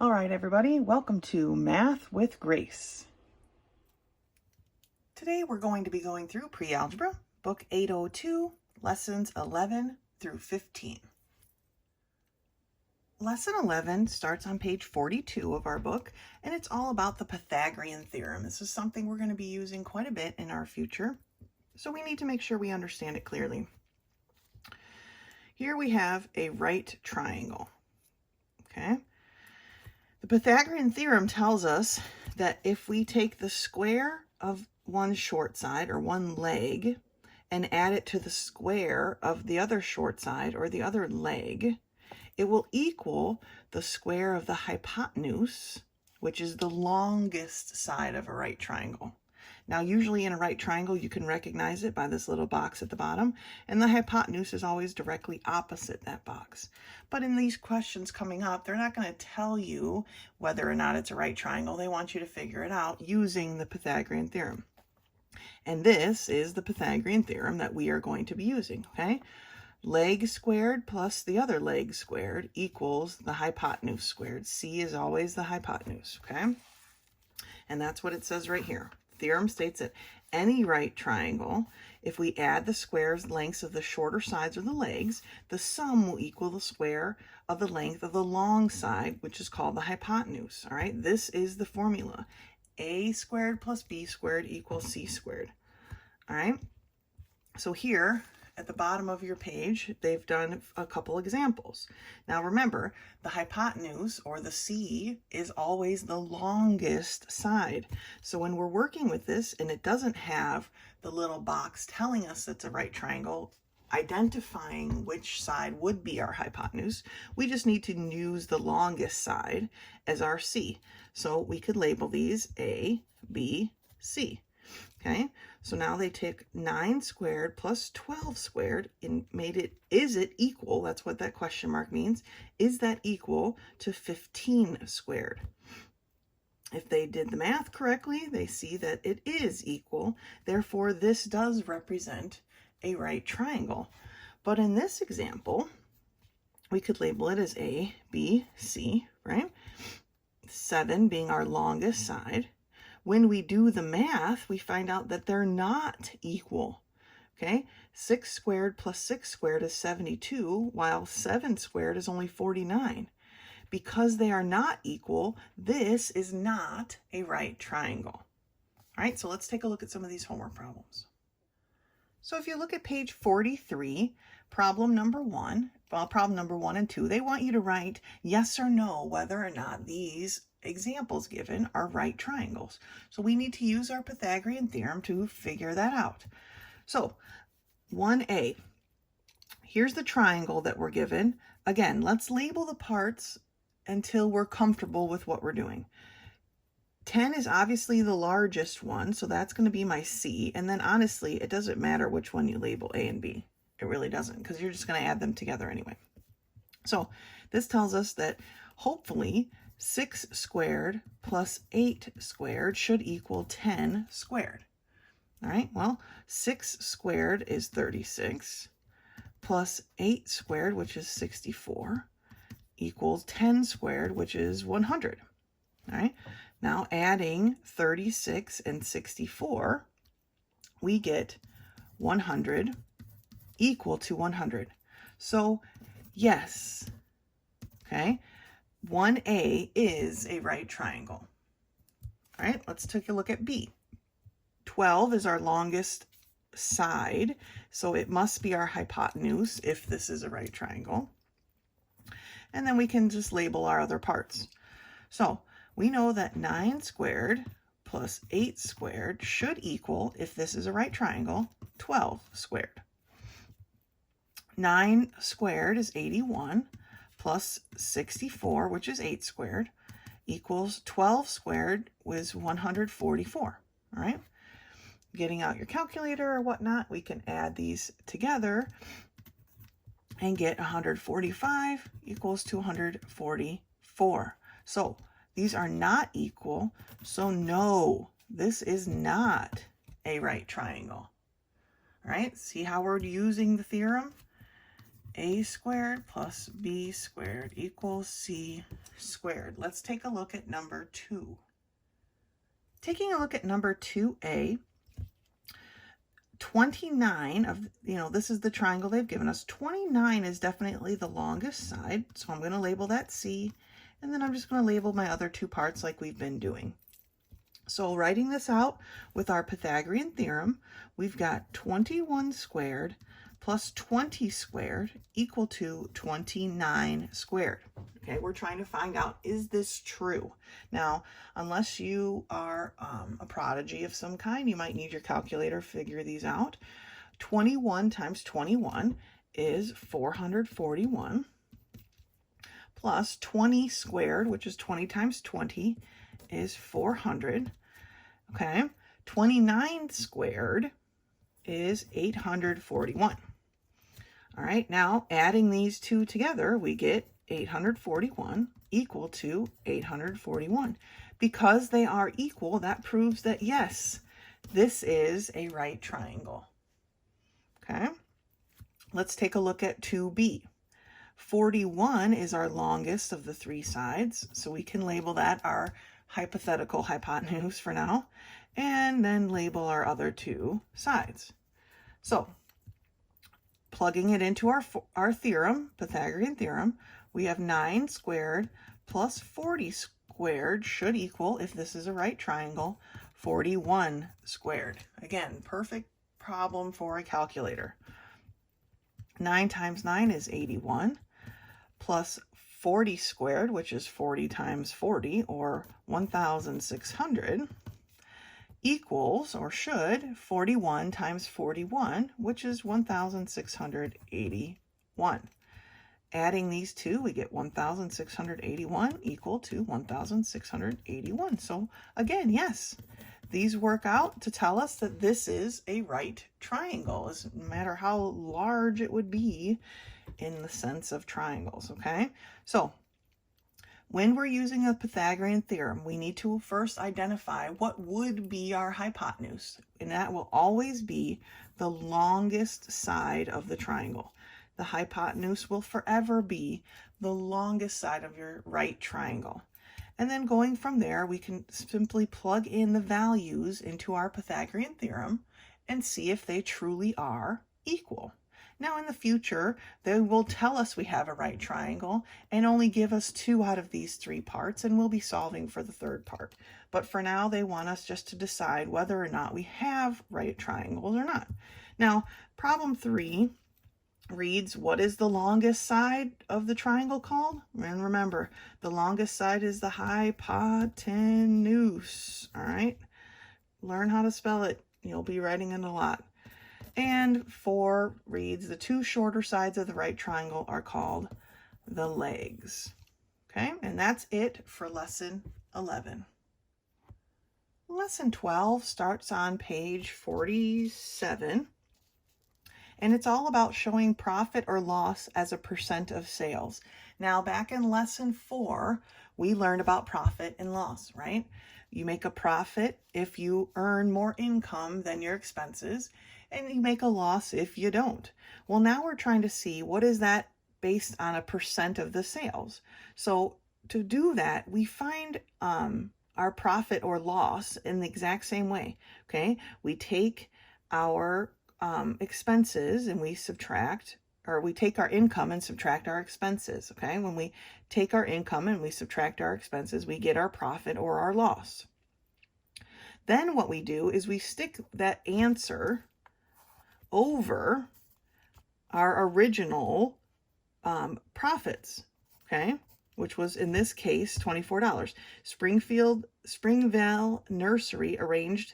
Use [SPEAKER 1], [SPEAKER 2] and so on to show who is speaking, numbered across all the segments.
[SPEAKER 1] All right, everybody, welcome to Math with Grace. Today we're going to be going through Pre-Algebra, Book 802, Lessons 11 through 15. Lesson 11 starts on page 42 of our book, and it's all about the Pythagorean theorem. This is something we're going to be using quite a bit in our future, so we need to make sure we understand it clearly. Here we have a right triangle, okay? The Pythagorean theorem tells us that if we take the square of one short side or one leg and add it to the square of the other short side or the other leg, it will equal the square of the hypotenuse, which is the longest side of a right triangle. Now, usually in a right triangle, you can recognize it by this little box at the bottom, and the hypotenuse is always directly opposite that box. But in these questions coming up, they're not going to tell you whether or not it's a right triangle. They want you to figure it out using the Pythagorean theorem. And this is the Pythagorean theorem that we are going to be using, okay? Leg squared plus the other leg squared equals the hypotenuse squared. C is always the hypotenuse, okay? And that's what it says right here. Theorem states that any right triangle, if we add the squares lengths of the shorter sides or the legs, the sum will equal the square of the length of the long side, which is called the hypotenuse. All right, this is the formula. A squared plus B squared equals C squared. All right, so here at the bottom of your page, they've done a couple examples. Now remember, the hypotenuse, or the C, is always the longest side. So when we're working with this and it doesn't have the little box telling us it's a right triangle, identifying which side would be our hypotenuse, we just need to use the longest side as our C. So we could label these A, B, C. Okay, so now they take 9 squared plus 12 squared and made it, is it equal? That's what that question mark means. Is that equal to 15 squared? If they did the math correctly, they see that it is equal. Therefore, this does represent a right triangle. But in this example, we could label it as A, B, C, right? 7 being our longest side. When we do the math, we find out that they're not equal, okay? 6 squared plus 6 squared is 72, while 7 squared is only 49. Because they are not equal, this is not a right triangle. All right, so let's take a look at some of these homework problems. So if you look at page 43, problem number 1 and 2, they want you to write yes or no whether or not these examples given are right triangles. So we need to use our Pythagorean theorem to figure that out. So 1A, here's the triangle that we're given. Again, let's label the parts until we're comfortable with what we're doing. 10 is obviously the largest one, so that's going to be my C. And then honestly, it doesn't matter which one you label A and B. It really doesn't, because you're just going to add them together anyway. So this tells us that hopefully 6 squared plus 8 squared should equal 10 squared. All right, well, 6 squared is 36 plus 8 squared, which is 64, equals 10 squared, which is 100. All right, now adding 36 and 64, we get 100 equal to 100. So yes, okay, 1A is a right triangle. All right, let's take a look at B. 12 is our longest side, so it must be our hypotenuse if this is a right triangle. And then we can just label our other parts. So we know that 9 squared plus 8 squared should equal, if this is a right triangle, 12 squared. 9 squared is 81 plus 64, which is 8 squared, equals 12 squared is 144. All right, getting out your calculator or whatnot, we can add these together and get 145 equals 244. So these are not equal, so no, this is not a right triangle. All right, see how we're using the theorem? A squared plus B squared equals C squared. Let's take a look at number 2. Taking a look at number 2A, 29 of, this is the triangle they've given us. 29 is definitely the longest side, so I'm going to label that C, and then I'm just going to label my other 2 parts like we've been doing. So writing this out with our Pythagorean theorem, we've got 21 squared plus 20 squared equal to 29 squared. Okay, we're trying to find out, is this true? Now, unless you are a prodigy of some kind, you might need your calculator to figure these out. 21 times 21 is 441, plus 20 squared, which is 20 times 20, is 400. Okay, 29 squared is 841. All right, now adding these 2 together, we get 841 equal to 841. Because they are equal, that proves that yes, this is a right triangle. Okay, let's take a look at 2B. 41 is our longest of the 3 sides, so we can label that our hypothetical hypotenuse for now, and then label our other 2 sides. So, plugging it into our theorem, Pythagorean theorem, we have 9 squared plus 40 squared should equal, if this is a right triangle, 41 squared. Again, perfect problem for a calculator. 9 times 9 is 81, plus 40 squared, which is 40 times 40, or 1,600, equals, or should, 41 times 41, which is 1,681. Adding these 2, we get 1,681 equal to 1,681. So again, yes, these work out to tell us that this is a right triangle, no matter how large it would be in the sense of triangles, okay? So when we're using a Pythagorean theorem, we need to first identify what would be our hypotenuse, and that will always be the longest side of the triangle. The hypotenuse will forever be the longest side of your right triangle. And then going from there, we can simply plug in the values into our Pythagorean theorem and see if they truly are equal. Now in the future, they will tell us we have a right triangle and only give us 2 out of these 3 parts, and we'll be solving for the 3rd part. But for now, they want us just to decide whether or not we have right triangles or not. Now, problem 3 reads, what is the longest side of the triangle called? And remember, the longest side is the hypotenuse. All right, learn how to spell it. You'll be writing it a lot. And 4 reads, the 2 shorter sides of the right triangle are called the legs. Okay, and that's it for lesson 11. Lesson 12 starts on page 47. And it's all about showing profit or loss as a percent of sales. Now, back in lesson 4, we learned about profit and loss, right? You make a profit if you earn more income than your expenses, and you make a loss if you don't. Well, now we're trying to see, what is that based on a percent of the sales? So to do that, we find our profit or loss in the exact same way, okay? We take our expenses and we subtract, or we take our income and subtract our expenses, okay? When we take our income and we subtract our expenses, we get our profit or our loss. Then what we do is we stick that answer over our original profits, okay? Which was, in this case, $24. Springvale Nursery arranged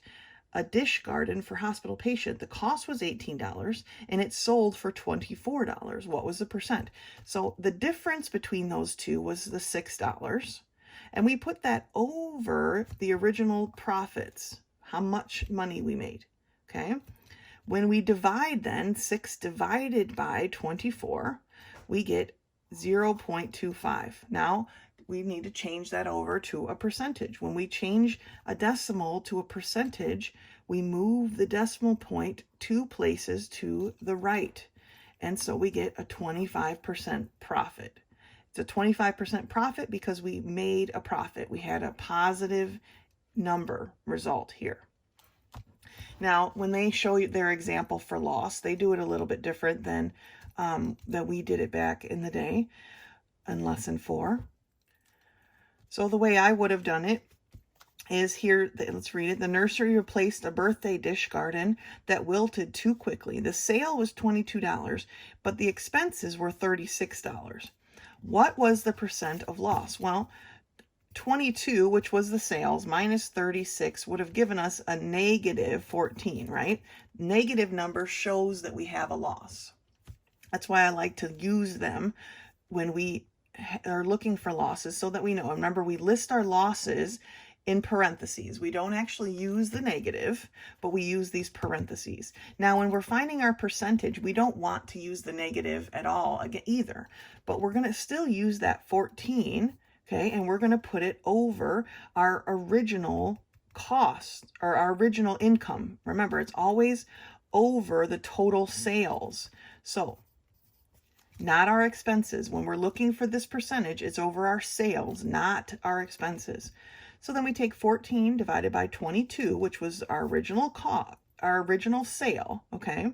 [SPEAKER 1] a dish garden for hospital patient. The cost was $18 and it sold for $24. What was the percent? So the difference between those two was the $6. And we put that over the original profits, how much money we made, okay? When we divide then, 6 divided by 24, we get 0.25. Now, we need to change that over to a percentage. When we change a decimal to a percentage, we move the decimal point 2 places to the right. And so we get a 25% profit. It's a 25% profit because we made a profit. We had a positive number result here. Now, when they show you their example for loss, they do it a little bit different than that we did it back in the day in lesson 4. So the way I would have done it is here, let's read it. The nursery replaced a birthday dish garden that wilted too quickly. The sale was $22, but the expenses were $36. What was the percent of loss? Well, 22, which was the sales, minus 36 would have given us a negative 14, right? Negative number shows that we have a loss. That's why I like to use them when we are looking for losses so that we know. Remember, we list our losses in parentheses. We don't actually use the negative, but we use these parentheses. Now, when we're finding our percentage, we don't want to use the negative at all either, but we're going to still use that 14, okay, and we're going to put it over our original cost or our original income. Remember, it's always over the total sales. So, not our expenses. When we're looking for this percentage, it's over our sales, not our expenses. So then we take 14 divided by 22, which was our original cost, our original sale, okay?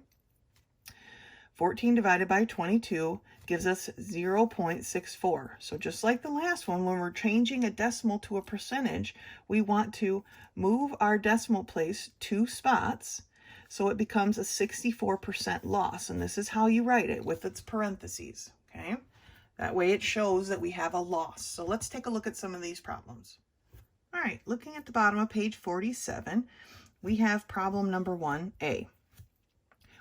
[SPEAKER 1] 14 divided by 22 gives us 0.64. So just like the last one, when we're changing a decimal to a percentage, we want to move our decimal place 2 spots so it becomes a 64% loss. And this is how you write it, with its parentheses, okay? That way it shows that we have a loss. So let's take a look at some of these problems. All right, looking at the bottom of page 47, we have problem number 1A,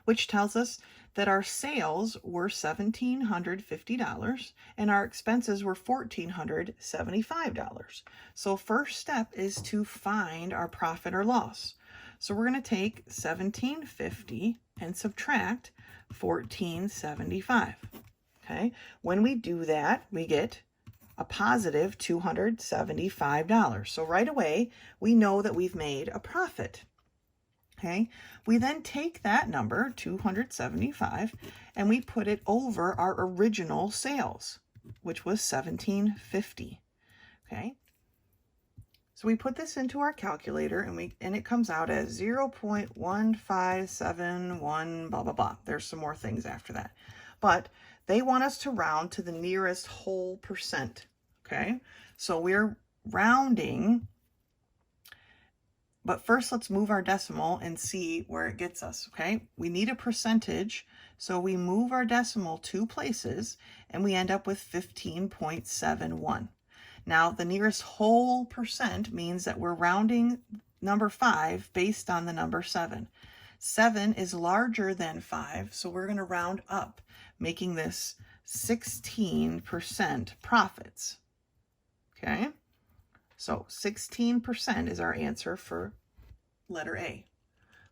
[SPEAKER 1] which tells us that our sales were $1,750 and our expenses were $1,475. So first step is to find our profit or loss. So we're going to take $1,750 and subtract $1,475. Okay, when we do that, we get a positive $275. So right away, we know that we've made a profit. Okay, we then take that number, 275, and we put it over our original sales, which was $1,750. Okay, so we put this into our calculator, and it comes out as 0.1571, blah, blah, blah. There's some more things after that. But they want us to round to the nearest whole percent. Okay, so we're rounding, but first let's move our decimal and see where it gets us. Okay, we need a percentage, so we move our decimal 2 places and we end up with 15.71. Now the nearest whole percent means that we're rounding number 5 based on the number 7. 7 is larger than 5, so we're going to round up, making this 16% profits. Okay, so 16% is our answer for letter A.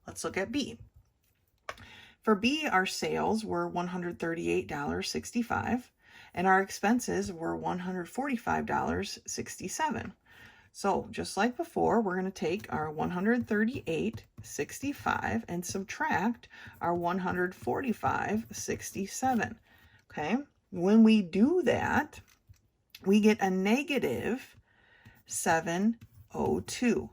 [SPEAKER 1] Let's look at B. For B, our sales were $138.65 and our expenses were $145.67. So just like before, we're going to take our $138.65 and subtract our $145.67. Okay, when we do that, we get a negative 702.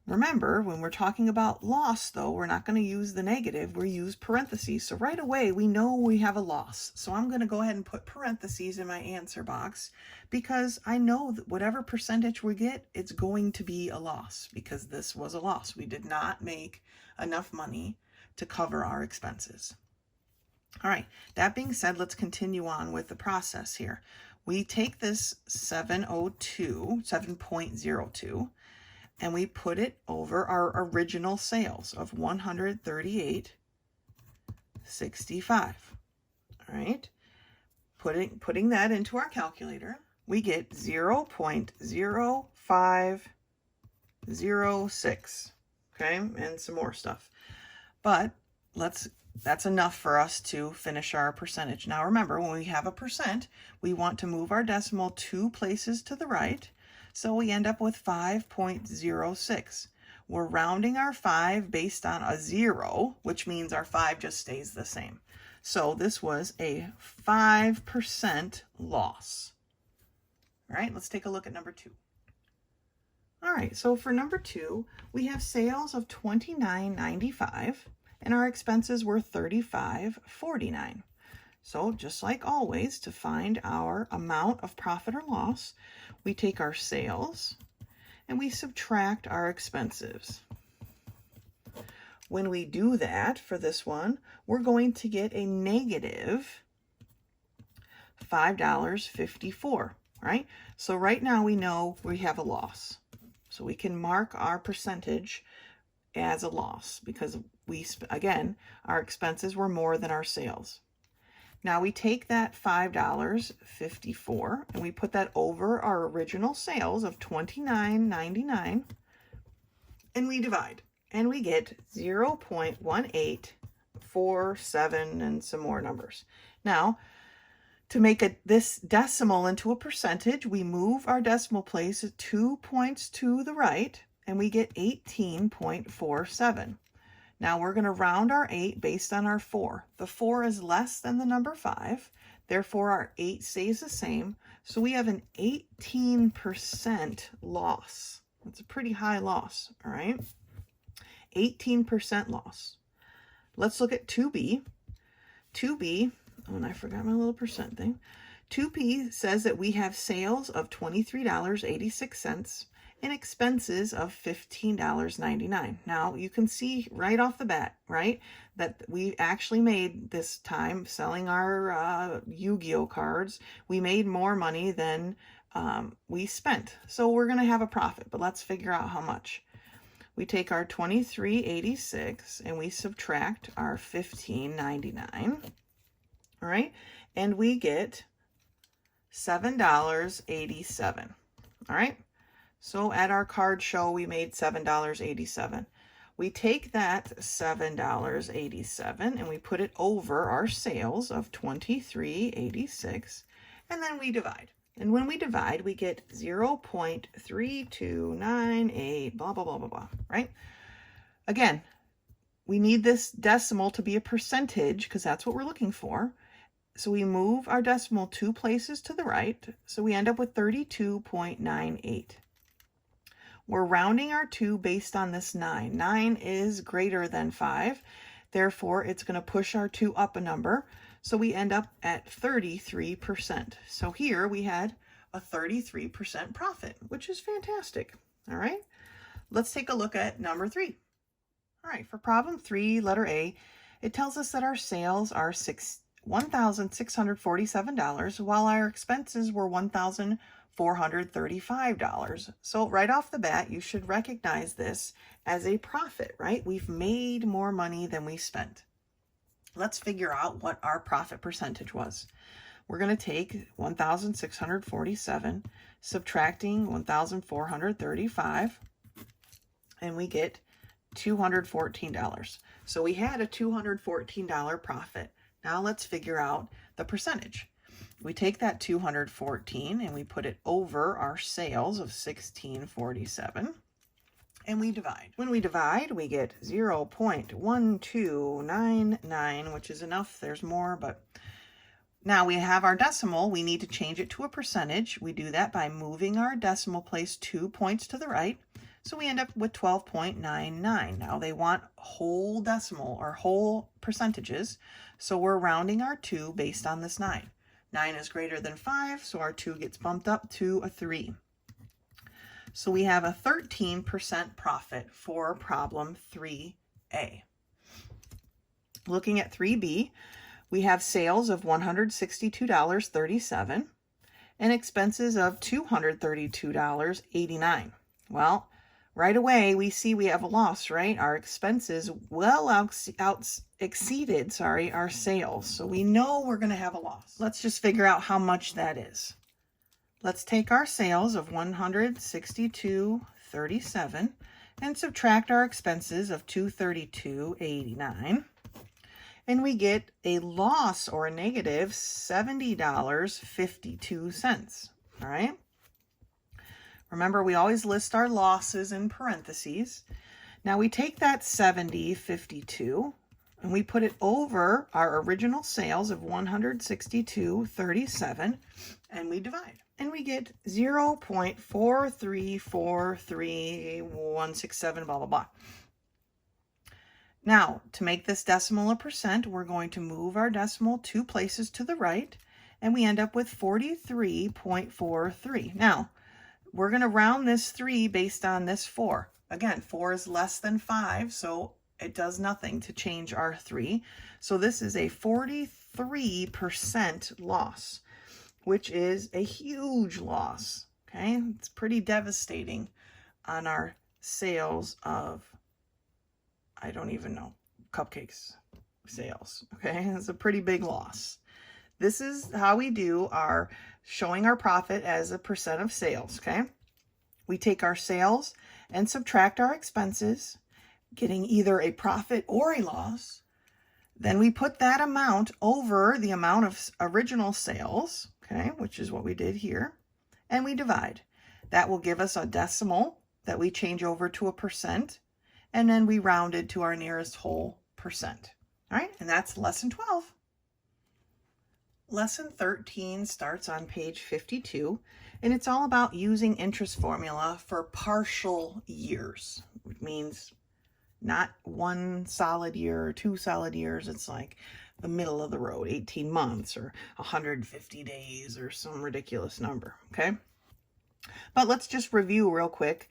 [SPEAKER 1] Remember, when we're talking about loss, though, we're not going to use the negative, we use parentheses. So right away, we know we have a loss. So I'm going to go ahead and put parentheses in my answer box because I know that whatever percentage we get, it's going to be a loss because this was a loss. We did not make enough money to cover our expenses. All right, that being said, let's continue on with the process here. We take this 7.02, and we put it over our original sales of $138.65. All right, putting that into our calculator, we get 0.0506. Okay, and some more stuff. But that's enough for us to finish our percentage. Now remember, when we have a percent, we want to move our decimal 2 places to the right, so we end up with 5.06. We're rounding our 5 based on a 0, which means our 5 just stays the same. So this was a 5% loss. All right, let's take a look at number 2. All right, so for number 2, we have sales of $29.95 and our expenses were $35.49. So just like always, to find our amount of profit or loss, we take our sales and we subtract our expenses. When we do that for this one, we're going to get a negative $5.54, right? So right now we know we have a loss. So we can mark our percentage as a loss because again, our expenses were more than our sales. Now we take that $5.54 and we put that over our original sales of $29.99 and we divide and we get 0.1847 and some more numbers. Now, to make this decimal into a percentage, we move our decimal place 2 points to the right and we get 18.47. Now we're going to round our 8 based on our 4. The 4 is less than the number 5, therefore our 8 stays the same. So we have an 18% loss. That's a pretty high loss, all right? 18% loss. Let's look at 2B. 2B, oh, and I forgot my little percent thing. 2B says that we have sales of $23.86 and expenses of $15.99. Now you can see right off the bat, right, that we actually made this time selling our Yu-Gi-Oh cards. We made more money than we spent. So we're going to have a profit, but let's figure out how much. We take our $23.86 and we subtract our $15.99. All right, and we get $7.87. All right. So at our card show, we made $7.87. We take that $7.87 and we put it over our sales of $23.86, and then we divide. And when we divide, we get 0.3298, blah, blah, blah, blah, blah, right? Again, we need this decimal to be a percentage because that's what we're looking for. So we move our decimal 2 places to the right. So we end up with 32.98. We're rounding our 2 based on this 9. 9 is greater than 5. Therefore, it's going to push our 2 up a number. So we end up at 33%. So here we had a 33% profit, which is fantastic. All right. Let's take a look at number 3. All right. For problem 3, letter A, it tells us that our sales are $1,647, while our expenses were $1,435. So right off the bat, you should recognize this as a profit, right? We've made more money than we spent. Let's figure out what our profit percentage was. We're going to take 1,647, subtracting 1,435, and we get $214. So we had a $214 profit. Now let's figure out the percentage. We take that 214 and we put it over our sales of 1647 and we divide. When we divide, we get 0.1299, which is enough. There's more, but now we have our decimal. We need to change it to a percentage. We do that by moving our decimal place 2 points to the right. So we end up with 12.99. Now they want whole decimal or whole percentages. So we're rounding our 2 based on this 9. 9 is greater than 5, so our 2 gets bumped up to a 3. So we have a 13% profit for problem 3A. Looking at 3B, we have sales of $162.37 and expenses of $232.89. Well, right away, we see we have a loss, right? Our expenses well exceeded our sales. So we know we're going to have a loss. Let's just figure out how much that is. Let's take our sales of $162.37 and subtract our expenses of $232.89. And we get a loss or a negative $70.52. All right. Remember, we always list our losses in parentheses. Now we take that $70.52 and we put it over our original sales of 162.37, and we divide. And we get 0.4343167, blah, blah, blah. Now, to make this decimal a percent, we're going to move our decimal 2 places to the right, and we end up with 43.43. Now, we're going to round this 3 based on this 4. Again, 4 is less than 5, so it does nothing to change our 3. So this is a 43% loss, which is a huge loss, okay? It's pretty devastating on our sales of, I don't even know, cupcakes sales, okay? It's a pretty big loss. This is how we do our showing our profit as a percent of sales, okay? We take our sales and subtract our expenses, getting either a profit or a loss. Then we put that amount over the amount of original sales, okay, which is what we did here, and we divide. That will give us a decimal that we change over to a percent, and then we round it to our nearest whole percent. All right, and that's lesson 12. Lesson 13 starts on page 52, and it's all about using interest formula for partial years, which means not 1 solid year or 2 solid years. It's like the middle of the road, 18 months or 150 days or some ridiculous number, okay? But let's just review real quick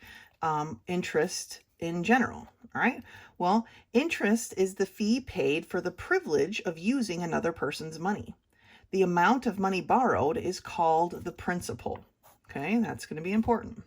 [SPEAKER 1] interest in general, all right? Well, interest is the fee paid for the privilege of using another person's money. The amount of money borrowed is called the principal, okay? That's going to be important.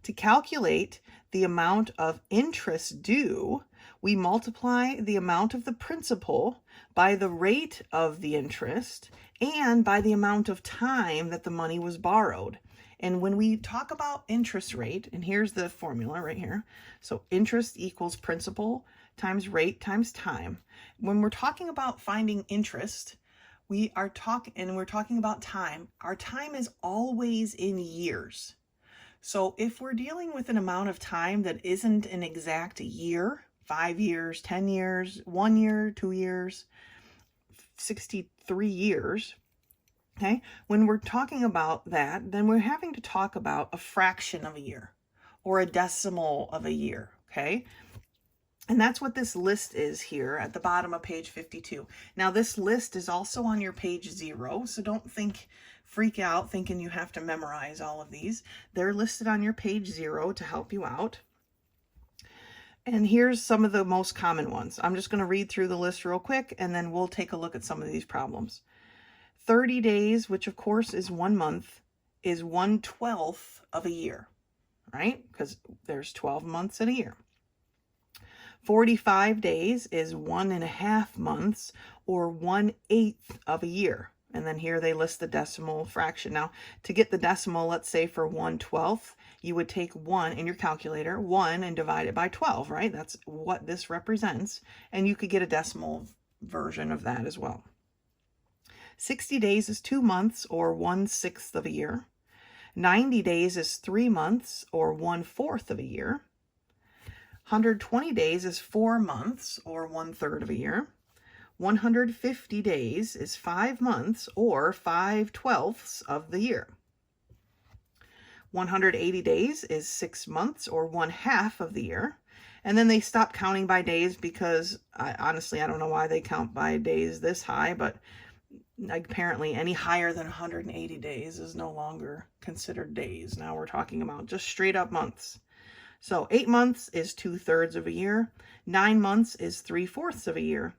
[SPEAKER 1] To calculate the amount of interest due, we multiply the amount of the principal by the rate of the interest and by the amount of time that the money was borrowed. And when we talk about interest rate, and here's the formula right here. So interest equals principal times rate times time. When we're talking about finding interest, we're talking about time. Our time is always in years. So if we're dealing with an amount of time that isn't an exact year, 5 years, 10 years, 1 year, 2 years, 63 years, okay? When we're talking about that, then we're having to talk about a fraction of a year or a decimal of a year, okay? And that's what this list is here at the bottom of page 52. Now, this list is also on your page 0, so don't freak out thinking you have to memorize all of these. They're listed on your page 0 to help you out. And here's some of the most common ones. I'm just going to read through the list real quick, and then we'll take a look at some of these problems. 30 days, which of course is 1 month, is 1/12 of a year, right? Because there's 12 months in a year. 45 days is 1.5 months, or 1/8 of a year. And then here they list the decimal fraction. Now, to get the decimal, let's say for 1/12, you would take 1 in your calculator, 1, and divide it by 12, right? That's what this represents. And you could get a decimal version of that as well. 60 days is 2 months, or 1/6 of a year. 90 days is 3 months, or 1/4 of a year. 120 days is 4 months, or 1/3 of a year. 150 days is 5 months, or 5/12 of the year. 180 days is 6 months, or 1/2 of the year. And then they stop counting by days because, honestly, I don't know why they count by days this high, but apparently any higher than 180 days is no longer considered days. Now we're talking about just straight up months. So 8 months is 2/3 of a year. 9 months is 3/4 of a year.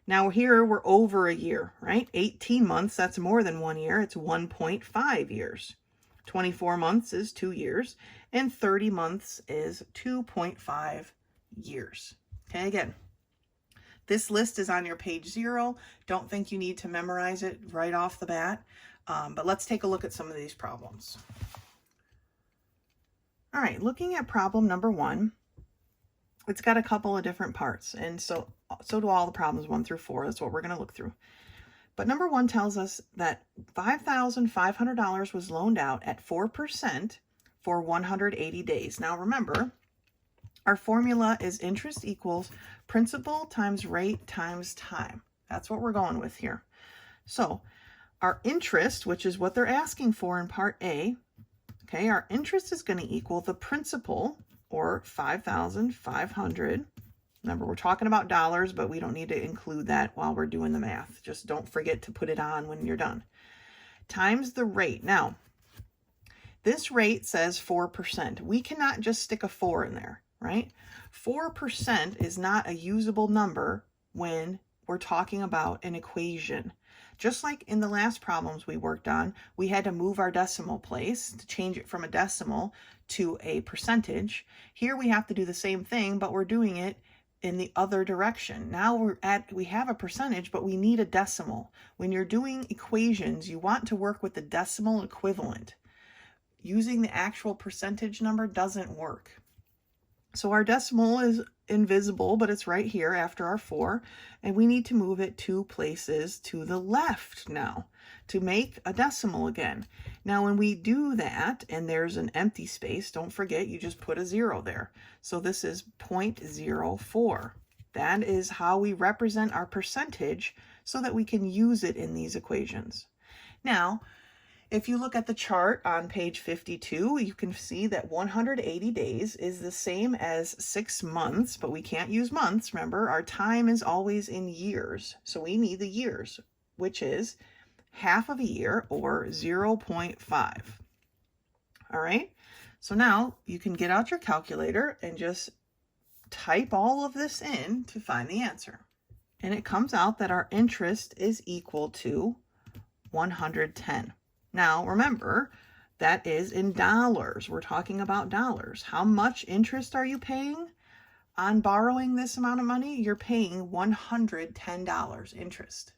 [SPEAKER 1] Now here we're over a year, right? 18 months, that's more than 1 year. It's 1.5 years. 24 months is 2 years. And 30 months is 2.5 years. Okay, again, this list is on your page 0. Don't think you need to memorize it right off the bat. But let's take a look at some of these problems. All right, looking at problem number 1, it's got a couple of different parts. And so do all the problems 1 through 4. That's what we're going to look through. But number 1 tells us that $5,500 was loaned out at 4% for 180 days. Now remember, Our formula is interest equals principal times rate times time. That's what we're going with here. So our interest, which is what they're asking for in part A, okay, our interest is going to equal the principal, or 5,500. Remember, we're talking about dollars, but we don't need to include that while we're doing the math. Just don't forget to put it on when you're done. Times the rate. Now, this rate says 4%. We cannot just stick a 4 in there, right? 4% is not a usable number when we're talking about an equation. Just like in the last problems we worked on, we had to move our decimal place to change it from a decimal to a percentage. Here we have to do the same thing, but we're doing it in the other direction. Now we have a percentage, but we need a decimal. When you're doing equations, you want to work with the decimal equivalent. Using the actual percentage number doesn't work. So our decimal is invisible, but it's right here after our 4, and we need to move it 2 places to the left now to make a decimal again. Now when we do that and there's an empty space, don't forget you just put a 0 there. So this is 0.04. That is how we represent our percentage so that we can use it in these equations. Now, if you look at the chart on page 52, you can see that 180 days is the same as 6 months, but we can't use months. Remember, our time is always in years. So we need the years, which is half of a year, or 0.5. All right. So now you can get out your calculator and just type all of this in to find the answer. And it comes out that our interest is equal to 110. Now, remember, that is in dollars. We're talking about dollars. How much interest are you paying on borrowing this amount of money? You're paying $110 interest.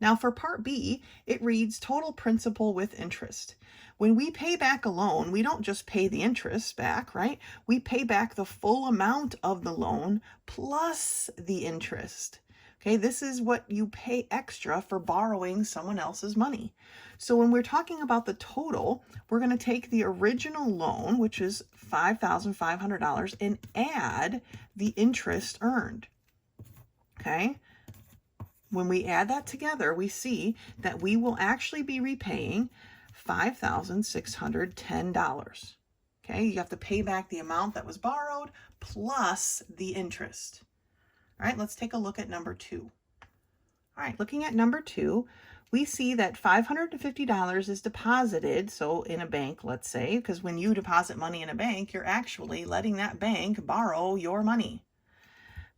[SPEAKER 1] Now, for part B, it reads total principal with interest. When we pay back a loan, we don't just pay the interest back, right? We pay back the full amount of the loan plus the interest. Okay, this is what you pay extra for borrowing someone else's money. So when we're talking about the total, we're going to take the original loan, which is $5,500, and add the interest earned. Okay, when we add that together, we see that we will actually be repaying $5,610. Okay, you have to pay back the amount that was borrowed plus the interest. All right, let's take a look at number 2. All right, looking at number 2, we see that $550 is deposited, so in a bank, let's say, because when you deposit money in a bank, you're actually letting that bank borrow your money.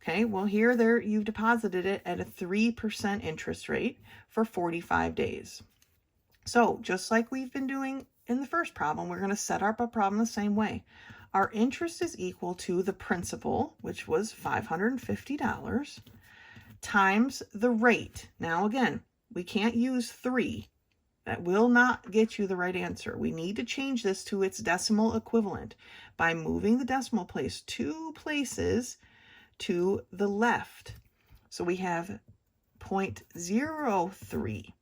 [SPEAKER 1] Okay, well here you've deposited it at a 3% interest rate for 45 days. So just like we've been doing in the first problem, we're going to set up a problem the same way. Our interest is equal to the principal, which was $550, times the rate. Now again, we can't use 3. That will not get you the right answer. We need to change this to its decimal equivalent by moving the decimal place 2 places to the left. So we have 0.03,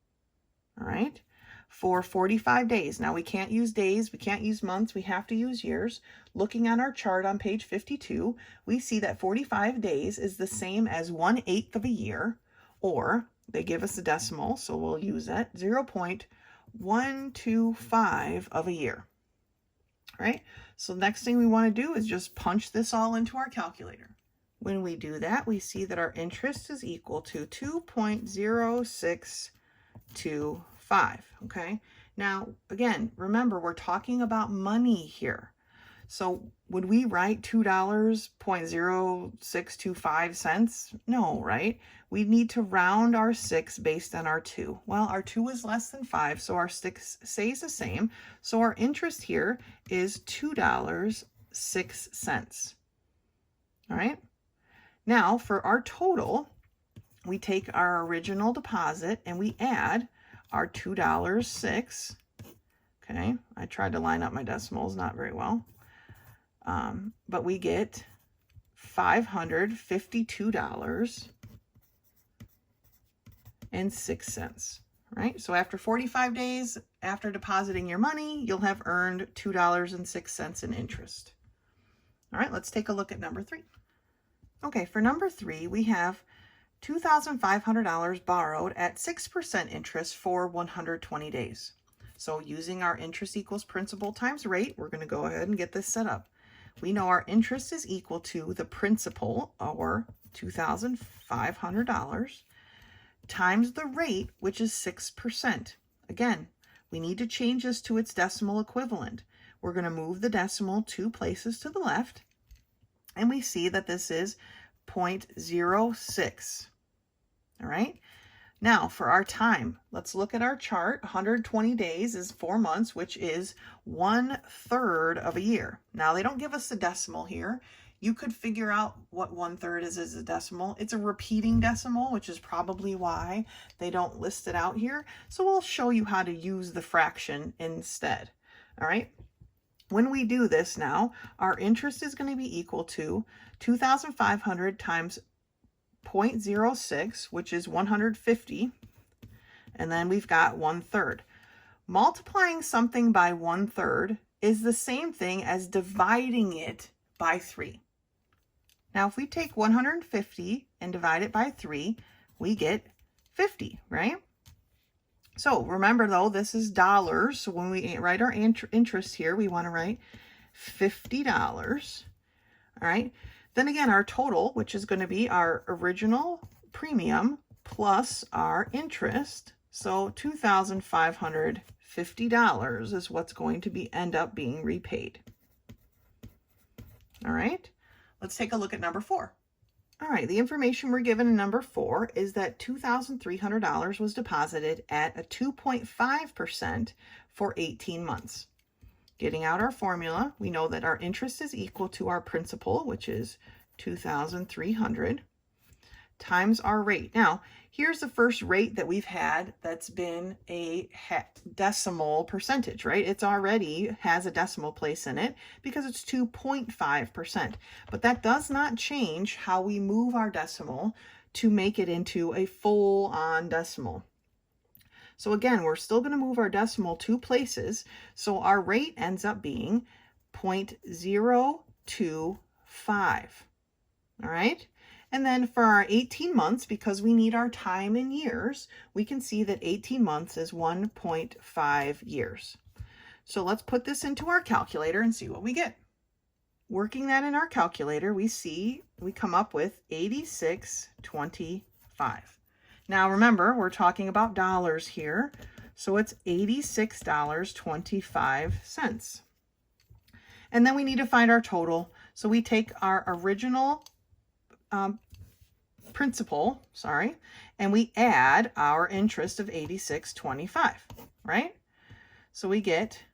[SPEAKER 1] all right, for 45 days. Now we can't use days, we can't use months, we have to use years. Looking at our chart on page 52, we see that 45 days is the same as 1/8 of a year, or they give us a decimal, so we'll use that, 0.125 of a year. All right, so next thing we want to do is just punch this all into our calculator. When we do that, we see that our interest is equal to 2.0625, okay? Now, again, remember, we're talking about money here. So would we write $2.0625? No, right? We need to round our 6 based on our 2. Well, our 2 is less than 5, so our 6 stays the same. So our interest here is $2.06. All right? Now, for our total, we take our original deposit and we add our $2.06. Okay, I tried to line up my decimals, not very well. But we get $552.06, right? So after 45 days, after depositing your money, you'll have earned $2.06 in interest. All right, let's take a look at number 3. Okay, for number 3, we have $2,500 borrowed at 6% interest for 120 days. So using our interest equals principal times rate, we're going to go ahead and get this set up. We know our interest is equal to the principal, or $2,500, times the rate, which is 6%. Again, we need to change this to its decimal equivalent. We're going to move the decimal 2 places to the left, and we see that this is 0.06. All right. Now for our time, let's look at our chart. 120 days is 4 months, which is 1/3 of a year. Now they don't give us the decimal here. You could figure out what 1/3 is as a decimal. It's a repeating decimal, which is probably why they don't list it out here. So we'll show you how to use the fraction instead. All right. When we do this now, our interest is going to be equal to 2,500 times 0.06, which is 150, and then we've got 1/3. Multiplying something by 1/3 is the same thing as dividing it by 3. Now, if we take 150 and divide it by 3, we get 50, right? So remember, though, this is dollars. So when we write our interest here, we want to write $50. All right. Then again, our total, which is going to be our original premium plus our interest. So $2,550 is what's going to end up being repaid. All right. Let's take a look at number 4. All right, the information we're given in number 4 is that $2,300 was deposited at a 2.5% for 18 months. Getting out our formula, we know that our interest is equal to our principal, which is $2,300, times our rate. Now, here's the first rate that we've had that's been a decimal percentage, right? It's already has a decimal place in it because it's 2.5%. But that does not change how we move our decimal to make it into a full-on decimal. So again, we're still going to move our decimal 2 places. So our rate ends up being 0.025. All right. And then for our 18 months, because we need our time in years, we can see that 18 months is 1.5 years. So let's put this into our calculator and see what we get. Working that in our calculator, we come up with 86.25. Now remember, we're talking about dollars here, so it's $86.25. And then we need to find our total. So we take our original principal, and we add our interest of $86.25, right? So we get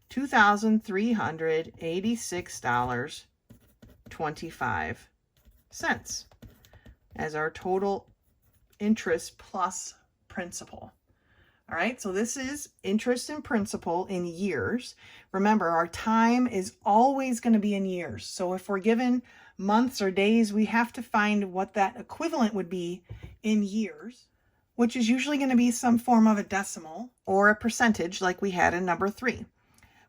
[SPEAKER 1] $2,386.25 as our total interest plus principal. All right, so this is interest and principal in years. Remember, our time is always going to be in years. So if we're given months or days, we have to find what that equivalent would be in years, which is usually going to be some form of a decimal or a percentage like we had in number 3.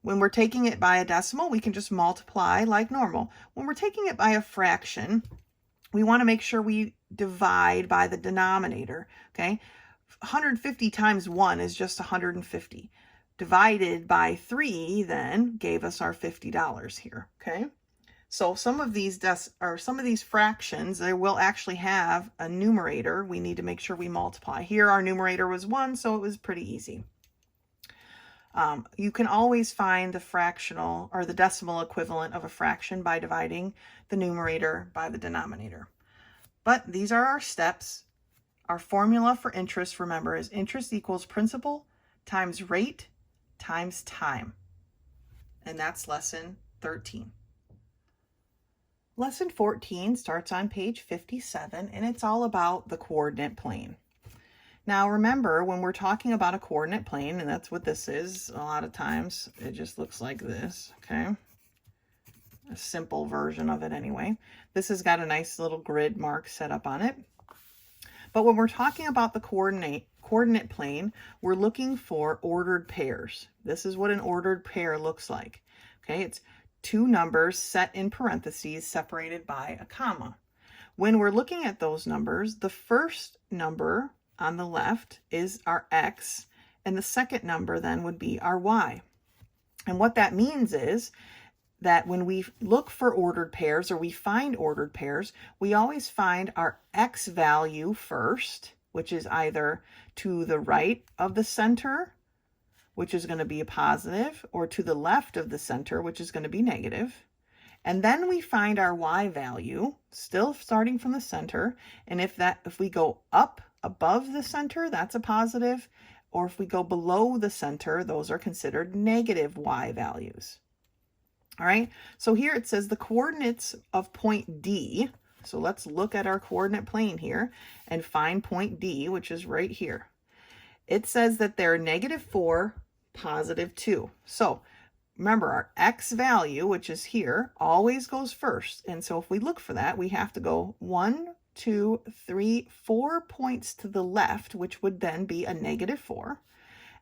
[SPEAKER 1] When we're taking it by a decimal, we can just multiply like normal. When we're taking it by a fraction, we want to make sure we divide by the denominator, okay? 150 times 1 is just 150. Divided by 3 then gave us our $50 here, okay? So some of these fractions, they will actually have a numerator. We need to make sure we multiply. Here our numerator was 1, so it was pretty easy. You can always find the fractional or the decimal equivalent of a fraction by dividing the numerator by the denominator. But these are our steps. Our formula for interest, remember, is interest equals principal times rate times time. And that's lesson 13. Lesson 14 starts on page 57, and it's all about the coordinate plane. Now remember, when we're talking about a coordinate plane, and that's what this is, a lot of times it just looks like this, okay? A simple version of it anyway. This has got a nice little grid mark set up on it. But when we're talking about the coordinate plane, we're looking for ordered pairs. This is what an ordered pair looks like. Okay, it's two numbers set in parentheses separated by a comma. When we're looking at those numbers, the first number on the left is our x, and the second number then would be our y. And what that means is that when we look for ordered pairs or we find ordered pairs, we always find our x value first, which is either to the right of the center, which is going to be a positive, or to the left of the center, which is going to be negative. And then we find our y value, still starting from the center. And if we go up above the center, that's a positive. Or if we go below the center, those are considered negative y values. All right, so here it says the coordinates of point D. So let's look at our coordinate plane here and find point D, which is right here. It says that they're -4, +2. So remember, our x value, which is here, always goes first. And so if we look for that, we have to go 1, 2, 3, 4 points to the left, which would then be a -4.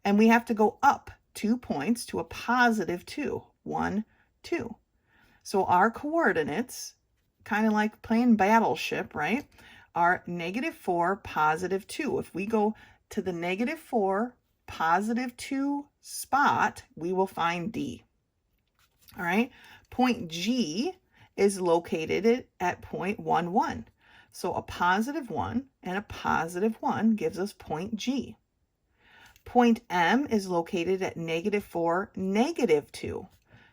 [SPEAKER 1] And we have to go up 2 points to a +2, 1, 2. So our coordinates, kind of like playing Battleship, right, are -4, +2. If we go to the -4, +2 spot, we will find D. All right, point G is located at point 1, 1. So a +1 and a +1 gives us point G. Point M is located at -4, -2.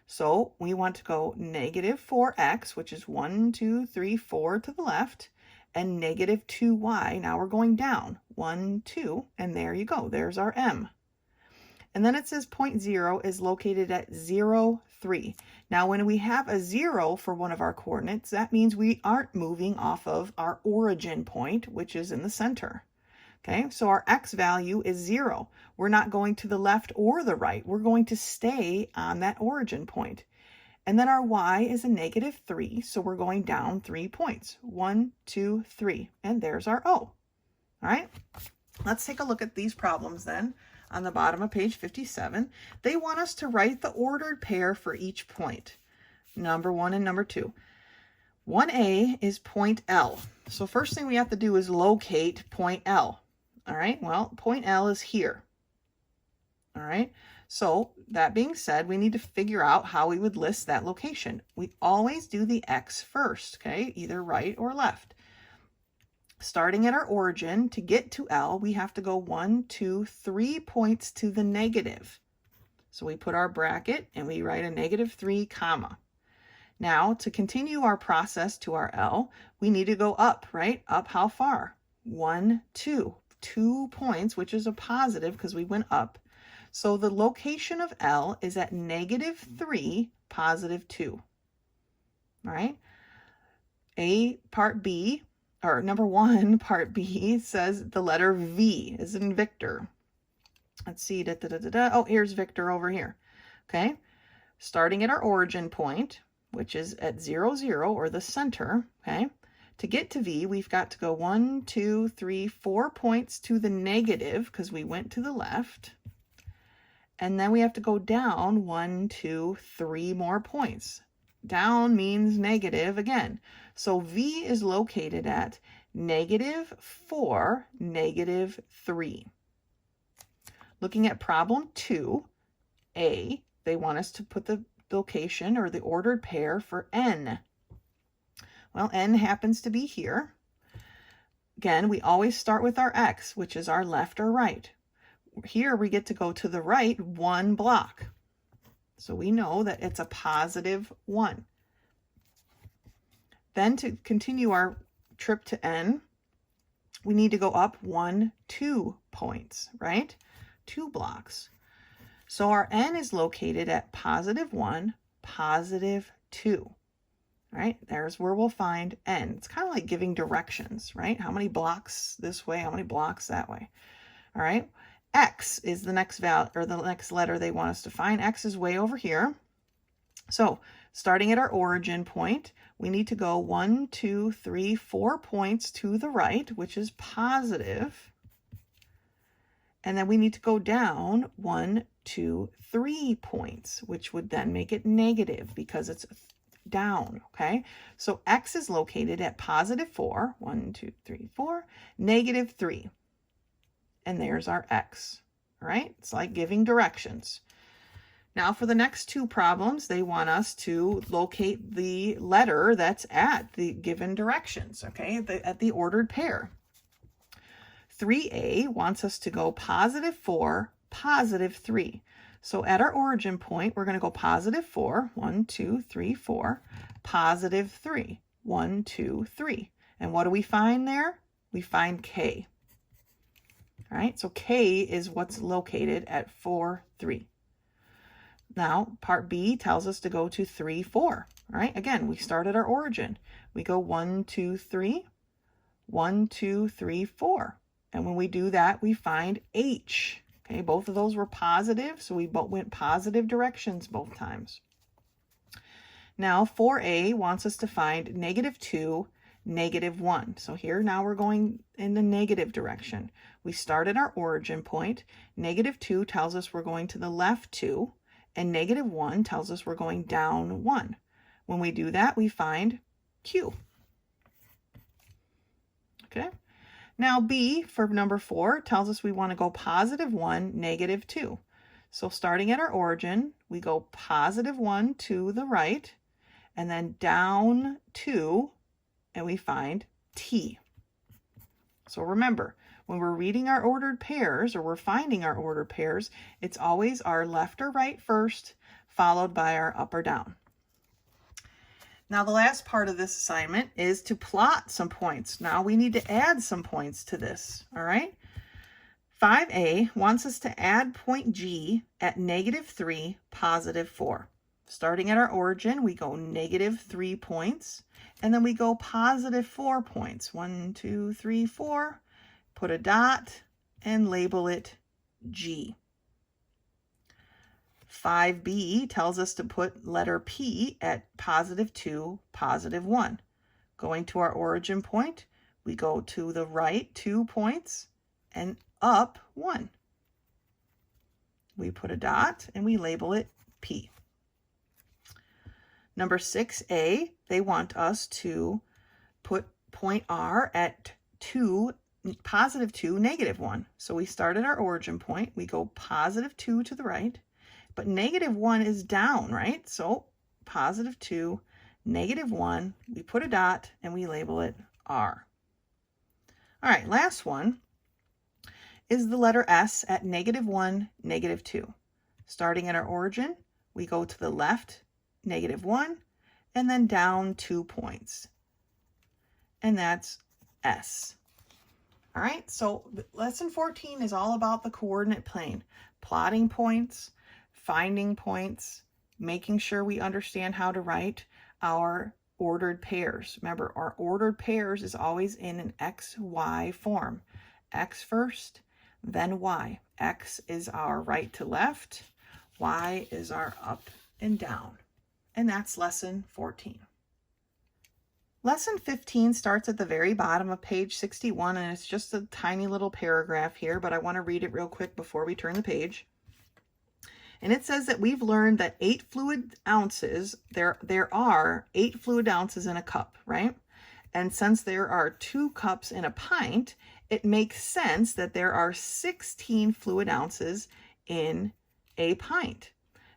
[SPEAKER 1] So we want to go -4x, which is 1, 2, 3, 4 to the left, and -2y. Now we're going down, 1, 2, and there you go. There's our M. And then it says point 0 is located at 0, 3. Now when we have a 0 for one of our coordinates, that means we aren't moving off of our origin point, which is in the center. Okay, so our x value is 0. We're not going to the left or the right. We're going to stay on that origin point. And then our y is a -3, so we're going down 3 points. 1, 2, 3, and there's our O. All right, let's take a look at these problems then on the bottom of page 57. They want us to write the ordered pair for each point, number 1 and number 2. 1A is point L. So first thing we have to do is locate point L. All right, well, point L is here. All right, so that being said, we need to figure out how we would list that location. We always do the X first, okay, either right or left. Starting at our origin, to get to L, we have to go 1, 2, 3 points to the negative. So we put our bracket and we write a -3, comma. Now, to continue our process to our L, we need to go up, right? Up how far? 1, 2. 2 points, which is a positive because we went up. So the location of L is at -3, +2. All right. Part B, or number 1, part B says the letter V is in Victor. Let's see. Oh, here's Victor over here. Okay. Starting at our origin point, which is at 0, 0, or the center. Okay. To get to V, we've got to go 1, 2, 3, 4 points to the negative because we went to the left. And then we have to go down 1, 2, 3 more points. Down means negative again. So V is located at -4, -3. Looking at problem 2A, they want us to put the location or the ordered pair for N. Well, N happens to be here. Again, we always start with our X, which is our left or right. Here we get to go to the right 1 block. So we know that it's a +1. Then to continue our trip to N, we need to go up 1, 2 points, right? 2 blocks. So our N is located at +1, +2. Right, there's where we'll find N. It's kind of like giving directions, right? How many blocks this way, how many blocks that way. All right, X is the next value or the next letter they want us to find. X is way over here. So starting at our origin point, we need to go 1, 2, 3, 4 points to the right, which is positive. And then we need to go down 1, to 3 points, which would then make it negative because it's down, okay? So x is located at positive 4, 1, 2, 3, 4, negative 3. And there's our x, all right? It's like giving directions. Now for the next two problems, they want us to locate the letter that's at the given directions, okay, at the ordered pair. 3a wants us to go positive 4, positive 3. So at our origin point, we're going to go positive 4, 1, 2, 3, 4, positive 3, 1, 2, 3. And what do we find there? We find k. All right, so k is what's located at 4, 3. Now, part B tells us to go to 3, 4. All right, again, we start at our origin. We go 1, 2, 3, 1, 2, 3, 4. And when we do that, we find h. Okay, both of those were positive, so we both went positive directions both times. Now, 4a wants us to find negative 2, negative 1. So here now we're going in the negative direction. We start at our origin point. Negative 2 tells us we're going to the left 2, and negative 1 tells us we're going down 1. When we do that, we find q. Okay. Now B for number 4 tells us we want to go positive 1, negative 2. So starting at our origin, we go positive 1 to the right, and then down 2, and we find t. So remember, when we're reading our ordered pairs, or we're finding our ordered pairs, it's always our left or right first, followed by our up or down. Now the last part of this assignment is to plot some points. Now we need to add some points to this, all right? 5a wants us to add point G at negative 3, positive 4. Starting at our origin, we go negative 3 points, and then we go positive 4 points. 1, 2, 3, 4. Put a dot and label it G. 5b tells us to put letter P at positive 2, positive 1. Going to our origin point, we go to the right 2 points and up 1. We put a dot and we label it P. Number 6a, they want us to put point R at 2, positive 2, negative 1. So we start at our origin point, we go positive 2 to the right, but negative 1 is down, right? So positive 2, negative 1, we put a dot and we label it R. All right, last one is the letter S at negative 1, negative 2. Starting at our origin, we go to the left, negative 1, and then down 2 points. And that's S. All right, so lesson 14 is all about the coordinate plane, plotting points, finding points, making sure we understand how to write our ordered pairs. Remember, our ordered pairs is always in an X, Y form. X first, then Y. X is our right to left. Y is our up and down. And that's lesson 14. Lesson 15 starts at the very bottom of page 61, and it's just a tiny little paragraph here, but I want to read it real quick before we turn the page. And it says that we've learned that 8 fluid ounces, there are 8 fluid ounces in a cup, right? And since there are 2 cups in a pint, it makes sense that there are 16 fluid ounces in a pint.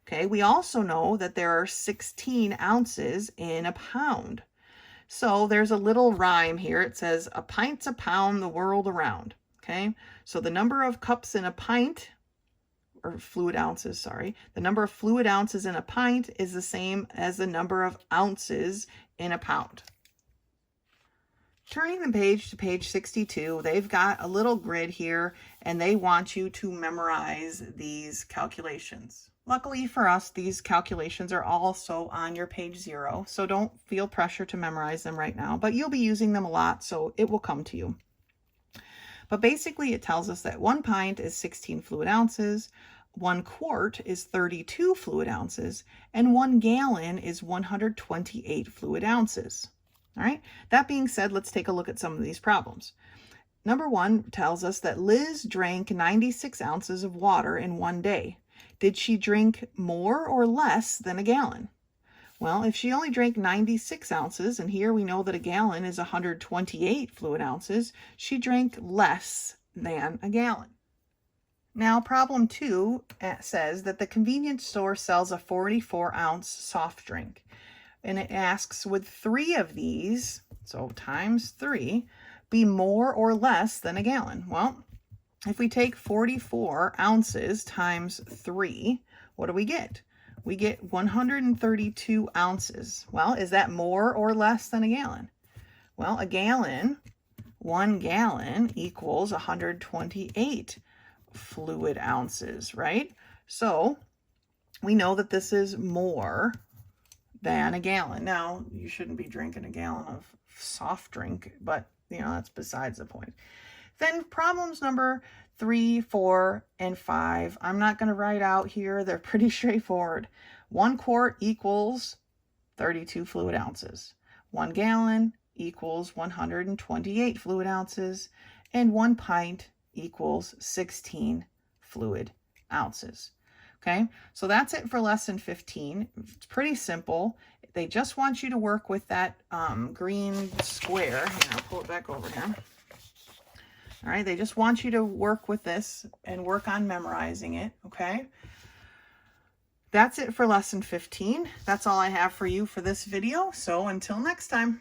[SPEAKER 1] Okay, we also know that there are 16 ounces in a pound. So there's a little rhyme here. It says, a pint's a pound the world around. Okay, so the number of cups in a pint, or fluid ounces, sorry, the number of fluid ounces in a pint is the same as the number of ounces in a pound. Turning the page to page 62, they've got a little grid here, and they want you to memorize these calculations. Luckily for us, these calculations are also on your page 0, so don't feel pressure to memorize them right now, but you'll be using them a lot, so it will come to you. But basically, it tells us that 1 pint is 16 fluid ounces, 1 quart is 32 fluid ounces, and 1 gallon is 128 fluid ounces. All right, that being said, let's take a look at some of these problems. Number 1 tells us that Liz drank 96 ounces of water in 1 day. Did she drink more or less than a gallon? Well, if she only drank 96 ounces, and here we know that a gallon is 128 fluid ounces, she drank less than a gallon. Now, problem 2 says that the convenience store sells a 44-ounce soft drink. And it asks, would 3 of these, so times 3, be more or less than a gallon? Well, if we take 44 ounces times 3, what do we get? We get 132 ounces. Well, is that more or less than a gallon? Well, a gallon, 1 gallon equals 128 fluid ounces, right? So we know that this is more than a gallon. Now, you shouldn't be drinking a gallon of soft drink, but that's besides the point. Then problems number 3, 4, and 5, I'm not going to write out here. They're pretty straightforward. 1 quart equals 32 fluid ounces. 1 gallon equals 128 fluid ounces. And 1 pint equals 16 fluid ounces. Okay, so that's it for lesson 15. It's pretty simple. They just want you to work with that green square. Here, I'll pull it back over here. All right, they just want you to work with this and work on memorizing it, okay? That's it for lesson 15. That's all I have for you for this video. So until next time.